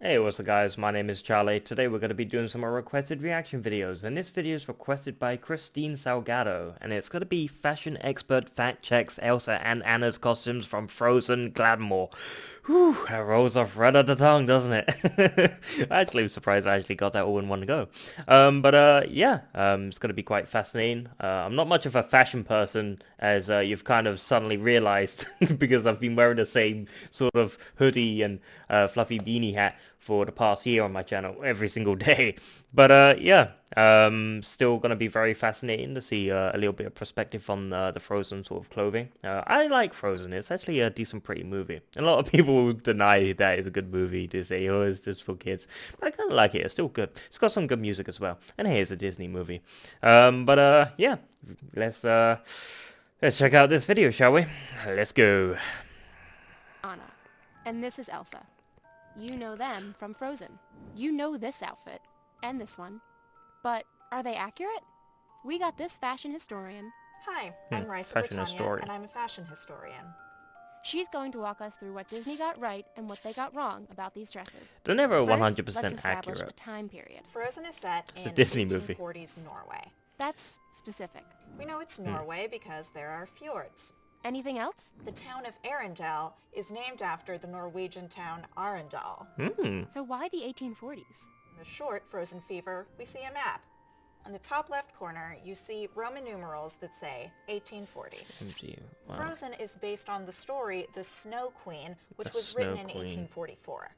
Hey, what's up guys, my name is Charlie. Today we're going to be doing some more requested reaction videos, and this video is requested by Christine Salgado, and it's going to be fashion expert fact checks Elsa and Anna's costumes from Frozen Glamour. Whew, that rolls off right at the tongue, doesn't it? Actually, I'm surprised I actually got that all in one go. It's going to be quite fascinating. I'm not much of a fashion person, as you've kind of suddenly realized, because I've been wearing the same sort of hoodie and fluffy beanie hat for the past year on my channel every single day. But still gonna be very fascinating to see a little bit of perspective on the Frozen sort of clothing. I like Frozen. It's actually a decent, pretty movie. A lot of people will deny that it's a good movie to say, oh, it's just for kids. But I kind of like it. It's still good. It's got some good music as well. And hey, it's a Disney movie. Let's check out this video, shall we? Let's go. Anna, and this is Elsa. You know them from Frozen. You know this outfit, and this one. But are they accurate? We got this fashion historian. Hi, I'm Raisa fashion Britannia, historian. and I'm a fashion historian. She's going to walk us through what Disney got right and what they got wrong about these dresses. They're never First, 100% let's establish accurate. the time period. Frozen is set It's a in Disney movie. 1840s Norway. That's specific. We know it's Norway because there are fjords. Anything else? The town of Arendal is named after the Norwegian town Arendal. So why the 1840s? In the short Frozen Fever, we see a map. On the top left corner, you see Roman numerals that say 1840. MG, wow. Frozen is based on the story The Snow Queen, which The was written Snow in Queen. 1844.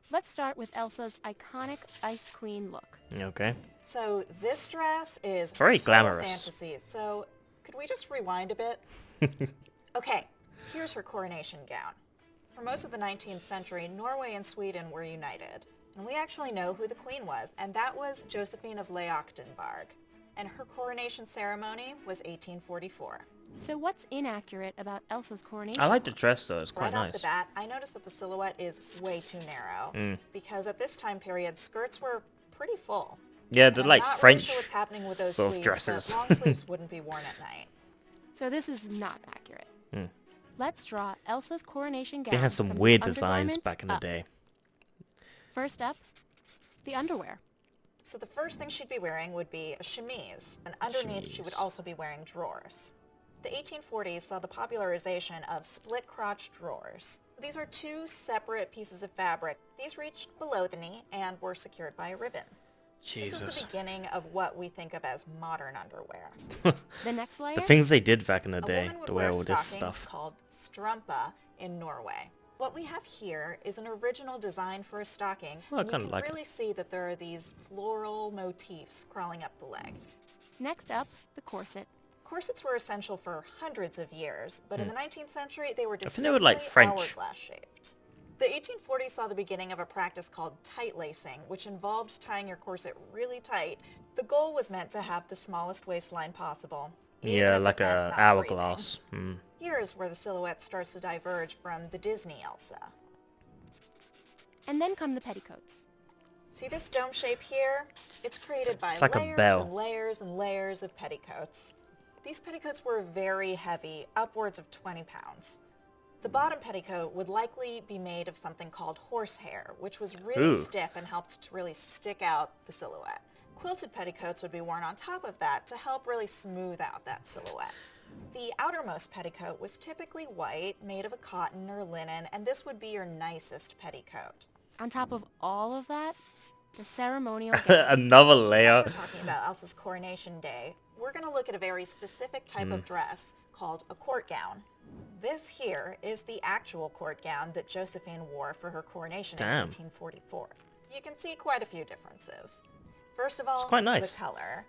Let's start with Elsa's iconic Ice Queen look. Okay. So this dress is Very total glamorous. fantasy. So could we just rewind a bit? Okay, here's her coronation gown. For most of the 19th century, Norway and Sweden were united. And we actually know who the queen was, and that was Josephine of Leeuwenburg. And her coronation ceremony was 1844. So what's inaccurate about Elsa's coronation? I like the look? dress though, it's quite Right off nice. the bat, I noticed that the silhouette is way too narrow. Because at this time period, skirts were pretty full. Yeah, And they're I'm like not French really sure what's happening with those sort of sleeves, dresses. but long sleeves wouldn't be worn at night. So this is not accurate. Let's draw Elsa's coronation gown. They had some from the weird designs undergarments back in the up. day. First up, the underwear. So the first thing she'd be wearing would be a chemise, and underneath she would Chemise. also be wearing drawers. The 1840s saw the popularization of split-crotch drawers. These are two separate pieces of fabric. These reached below the knee and were secured by a ribbon. This is Jesus. the beginning of what we think of as modern underwear. The next layer, The things they did back in the A day, woman would to wear wear all this stockings stuff. called strumpa in Norway. What we have here is an original design for a stocking, Well, I and you kinda can like it. really see that there are these floral motifs crawling up the leg. next up, the corset. Corsets were essential for hundreds of years, but in the 19th century they were think distinctly they were like French. hourglass shaped. The 1840s saw the beginning of a practice called tight lacing, which involved tying your corset really tight. The goal was meant to have the smallest waistline possible. even Yeah, if it like meant a not hourglass. breathing. Here's where the silhouette starts to diverge from the Disney Elsa. And then come the petticoats. See this dome shape here? It's created by It's like a layers bell. and layers and layers of petticoats. These petticoats were very heavy, upwards of 20 pounds. The bottom petticoat would likely be made of something called horsehair, which was really Ooh. stiff and helped to really stick out the silhouette. Quilted petticoats would be worn on top of that to help really smooth out that silhouette. The outermost petticoat was typically white, made of a cotton or linen, and this would be your nicest petticoat. On top of all of that, the ceremonial gown. Another As layer. we're talking about Elsa's coronation day, we're going to look at a very specific type of dress called a court gown. This here is the actual court gown that Josephine wore for her coronation Damn. in 1844. You can see quite a few differences. First of all, It's quite nice. the color.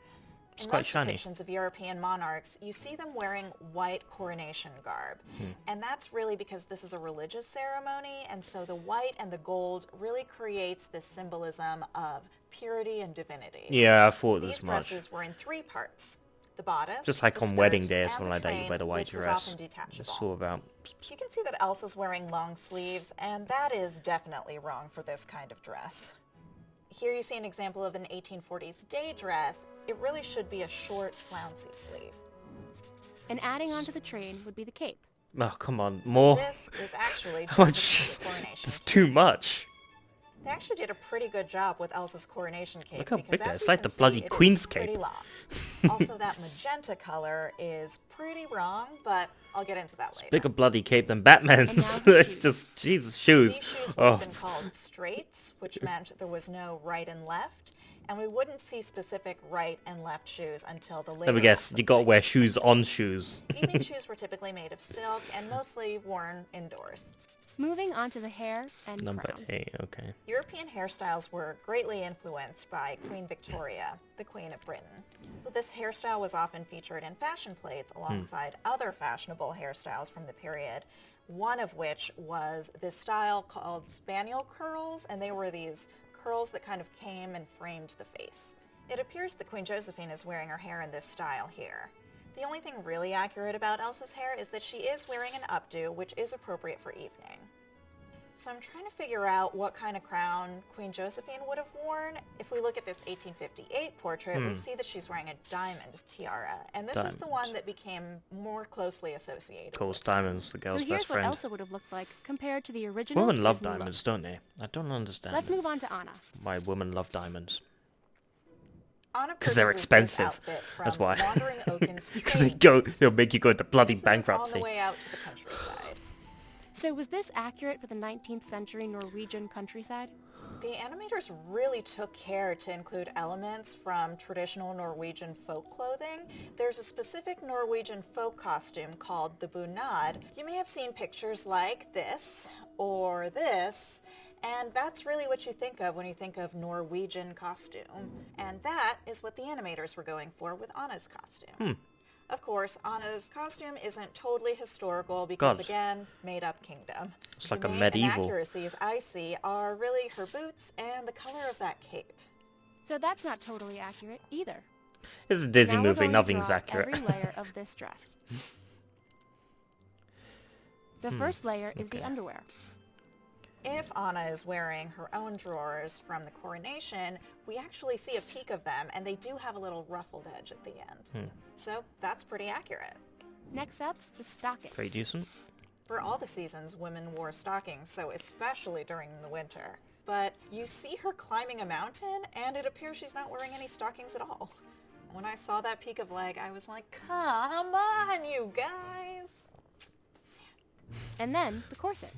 It's In quite most shiny. depictions of European monarchs, you see them wearing white coronation garb. And that's really because this is a religious ceremony, and so the white and the gold really creates this symbolism of purity and divinity. Yeah, I thought These this much. dresses were in three parts. The bodice, Just like the on wedding skirt, day or and something the like that, you train, wear the white which was dress. often detachable. It's all about... You can see that Elsa's wearing long sleeves, and that is definitely wrong for this kind of dress. Here you see an example of an 1840s day dress. It really should be a short, flouncy sleeve. And adding onto the train would be the cape. Oh, come on. More. This is actually How Josephine's much? coronation. It's too much. They actually did a pretty good job with Elsa's coronation cape. Look how because big that as is. you Like can the see, bloody it is Queen's pretty cape. long. Also, that magenta color is pretty wrong, but I'll get into that later. Bigger bloody cape than And Batman's. now her It's shoes. just, Jesus, shoes. These shoes would Oh, have been called straights, which meant there was no right and left, and we wouldn't see specific right and left shoes until the later let me guess. half of You the gotta wear 19th shoes century. on shoes. Evening shoes were typically made of silk and mostly worn indoors. Moving on to the hair and Number crown. 8, okay. European hairstyles were greatly influenced by Queen Victoria, the Queen of Britain. So this hairstyle was often featured in fashion plates alongside other fashionable hairstyles from the period, one of which was this style called spaniel curls, and they were these curls that kind of came and framed the face. It appears that Queen Josephine is wearing her hair in this style here. The only thing really accurate about Elsa's hair is that she is wearing an updo, which is appropriate for evening. So I'm trying to figure out what kind of crown Queen Josephine would have worn. If we look at this 1858 portrait, we see that she's wearing a diamond tiara, and this is the one that became more closely associated. Of course, diamonds, the girl's So best here's what friend. Elsa would have looked like compared to the original Women love Disney look. diamonds, don't they? I don't understand Let's move on to Anna. why women love diamonds. Anna 'Cause they're purchases this expensive. outfit That's from why. Wandering Oaken Because they Street. they'll make you go into bloody This is on bankruptcy. the way out to the countryside. So was this accurate for the 19th century Norwegian countryside? The animators really took care to include elements from traditional Norwegian folk clothing. There's a specific Norwegian folk costume called the bunad. You may have seen pictures like this or this, and that's really what you think of when you think of Norwegian costume. And that is what the animators were going for with Anna's costume. Of course, Anna's costume isn't totally historical because, God. again, made-up kingdom. It's like The a main medieval. inaccuracies I see are really her boots and the color of that cape. So that's not totally accurate either. It's a Disney Now we're movie, going to nothing's draw accurate. every layer of this dress. The first layer is the okay. underwear. If Anna is wearing her own drawers from the coronation, we actually see a peek of them, and they do have a little ruffled edge at the end. So that's pretty accurate. Next up, the stockings. Pretty decent. For all the seasons, women wore stockings, so especially during the winter. But you see her climbing a mountain, and it appears she's not wearing any stockings at all. When I saw that peak of leg, I was like, come on, you guys! And then the corset.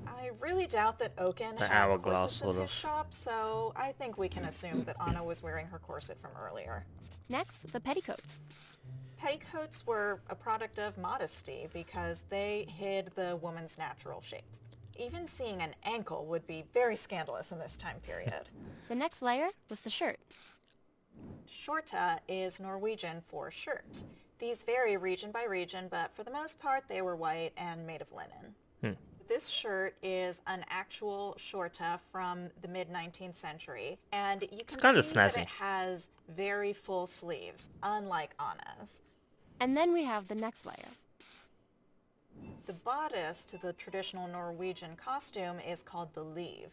I really doubt that Oaken The had hourglass corsets in sort his of. shop, so I think we can assume that Anna was wearing her corset from earlier. Next, the petticoats. Petticoats were a product of modesty because they hid the woman's natural shape. Even seeing an ankle would be very scandalous in this time period. The next layer was the shirt. Skjorta is Norwegian for shirt. These vary region by region, but for the most part they were white and made of linen. This shirt is an actual skjorta from the mid-19th century, and you can kinda see that snazzy. it has very full sleeves, unlike Anna's. And then we have the next layer. The bodice to the traditional Norwegian costume is called the liv.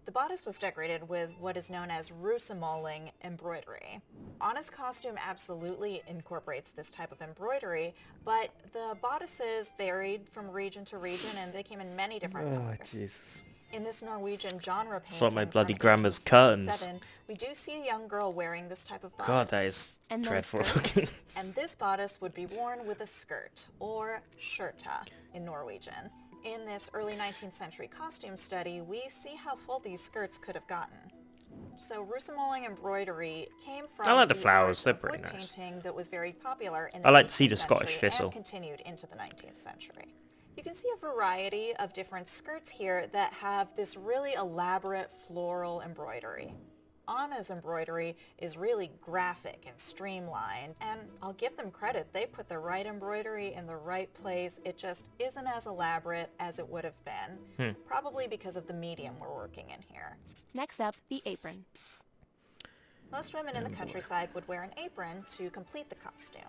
The bodice was decorated with what is known as rusemåling embroidery. Anna's costume absolutely incorporates this type of embroidery, but the bodices varied from region to region and they came in many different colors. Jesus. In this Norwegian genre painting like my bloody from grandma's curtains. 1867, we do see a young girl wearing this type of bodice. God, that is And those dreadful skirts? looking. And this bodice would be worn with a skirt, or skjorta in Norwegian. In this early 19th century costume study, we see how full these skirts could have gotten. So rusemåling embroidery came from I like the art flowers, they're of pretty wood nice. painting that was very popular in I the like to see 18th the Scottish century thistle. and continued into the 19th century. You can see a variety of different skirts here that have this really elaborate floral embroidery. Anna's embroidery is really graphic and streamlined, and I'll give them credit. They put the right embroidery in the right place. It just isn't as elaborate as it would have been, probably because of the medium we're working in here. Next up, the apron. Most women in the countryside would wear an apron to complete the costume.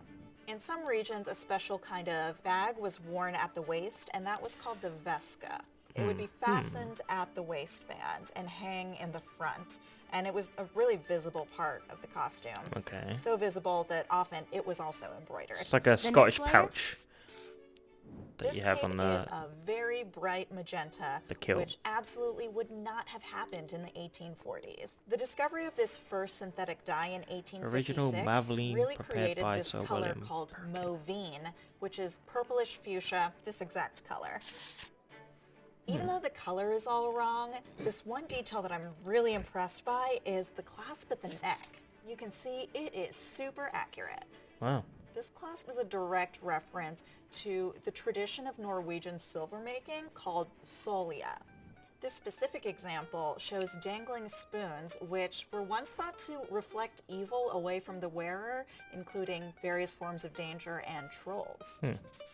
In some regions, a special kind of bag was worn at the waist, and that was called the veska. It would be fastened at the waistband and hang in the front, and it was a really visible part of the costume. Okay. So visible that often it was also embroidered. It's like a Scottish layer? pouch. that This you have cape on is a very bright magenta, the kilt. which absolutely would not have happened in the 1840s. The discovery of this first synthetic dye in Original 1856 Maveline really prepared created by this Sir color William called Perkin. mauvine, which is purplish fuchsia, this exact color. Even though the color is all wrong, this one detail that I'm really impressed by is the clasp at the neck. You can see it is super accurate. Wow. This clasp is a direct reference to the tradition of Norwegian silver making called solia. This specific example shows dangling spoons, which were once thought to reflect evil away from the wearer, including various forms of danger and trolls.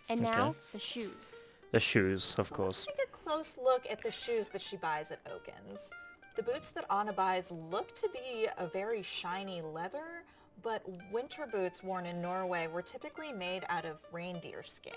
And now, the shoes. The shoes, of So course. let's take a close look at the shoes that she buys at Oaken's. The boots that Anna buys look to be a very shiny leather, but winter boots worn in Norway were typically made out of reindeer skin.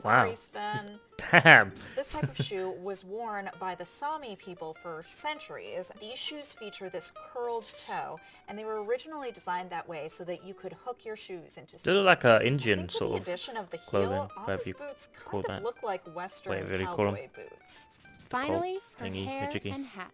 Sorry, Wow. Sven. Damn. This type of shoe was worn by the Sami people for centuries. These shoes feature this curled toe, and they were originally designed that way so that you could hook your shoes into They look like an I Indian think with sort the of addition of the clothing, heel, whatever Anna's you boots call kind of that. look like Western Whatever you call 'em. cowboy boots. Finally, her thingy, hair majiggy. and hat.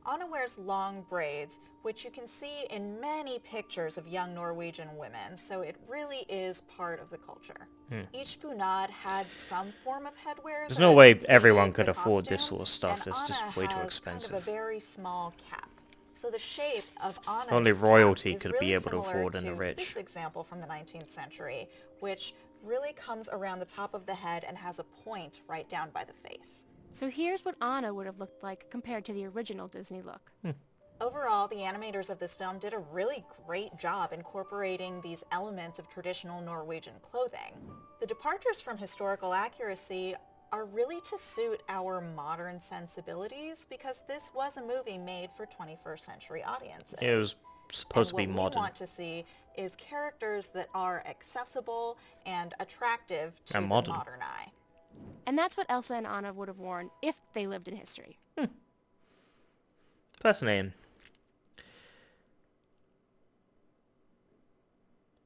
Anna wears long braids, which you can see in many pictures of young Norwegian women, so it really is part of the culture. Each bunad had some form of headwear. There's that no way completed everyone could the afford this costume, sort of stuff. and It's just Anna way too has expensive. Kind of a very small cap. So the shape of Anna's Only cap royalty is could really be able to similar afford and the to rich. This example from the 19th century, which really comes around the top of the head and has a point right down by the face. So here's what Anna would have looked like compared to the original Disney look. Overall, the animators of this film did a really great job incorporating these elements of traditional Norwegian clothing. The departures from historical accuracy are really to suit our modern sensibilities because this was a movie made for 21st century audiences. It was supposed to be And what modern. we want to see is characters that are accessible and attractive to And the modern. modern eye. And that's what Elsa and Anna would have worn if they lived in history. Fascinating.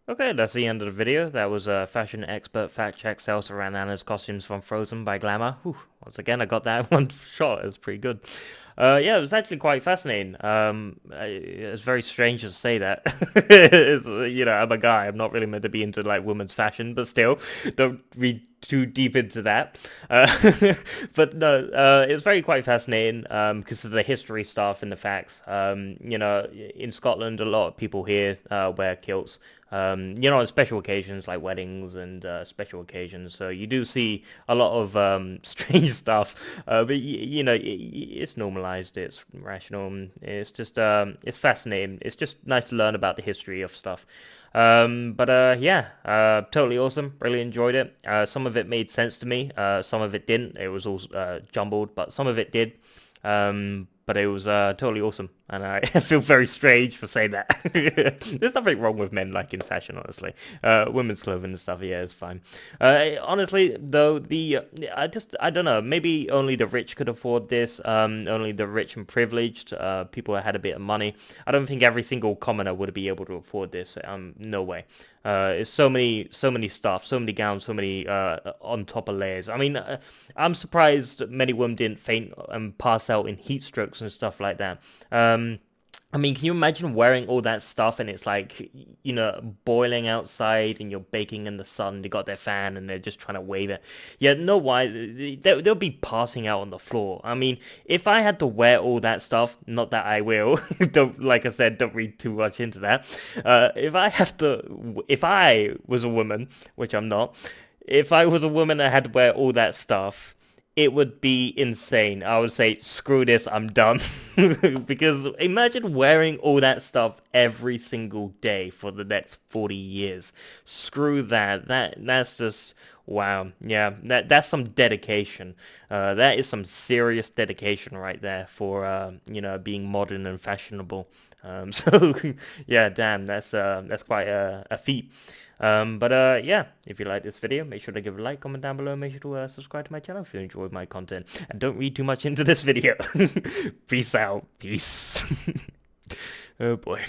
Okay, that's the end of the video. That was Fashion Expert Fact Checks Elsa and Anna's costumes from Frozen by Glamour. Whew, once again, I got that one shot. It was pretty good. Yeah, it was actually quite fascinating. It's very strange to say that. You know, I'm a guy. I'm not really meant to be into like women's fashion, but still, don't read too deep into that. But no, it's very quite fascinating because of the history stuff and the facts. You know, in Scotland, a lot of people here wear kilts. You know, on special occasions like weddings and special occasions. So you do see a lot of strange stuff, but you know, it's normalized, it's rational, it's just, it's fascinating. It's just nice to learn about the history of stuff. But yeah, totally awesome. Really enjoyed it. Some of it made sense to me. Some of it didn't. It was all jumbled, but some of it did. But it was totally awesome, and I feel very strange for saying that. There's nothing wrong with men liking fashion, honestly. Women's clothing and stuff, yeah, it's fine. Honestly, though, I don't know, maybe only the rich could afford this, only the rich and privileged, people that had a bit of money. I don't think every single commoner would be able to afford this, no way. It's so many stuff, so many gowns, so many on top of layers. I mean, I'm surprised many women didn't faint and pass out in heat strokes and stuff like that. I mean, can you imagine wearing all that stuff and it's like, you know, boiling outside and you're baking in the sun, they got their fan and they're just trying to wave it. Yeah, no why, they'll be passing out on the floor. I mean, if I had to wear all that stuff, not that I will, don't, like I said, don't read too much into that. If I was a woman, which I'm not, if I was a woman that had to wear all that stuff, it would be insane. I would say, screw this, I'm done. Because imagine wearing all that stuff every single day for the next 40 years. Screw that. That's just, wow. Yeah, that's some dedication. That is some serious dedication right there for, you know, being modern and fashionable. So, yeah, damn, that's quite a feat. But yeah, if you like this video, make sure to give a like, comment down below, make sure to subscribe to my channel if you enjoyed my content, and don't read too much into this video. Peace out. Peace. Oh boy.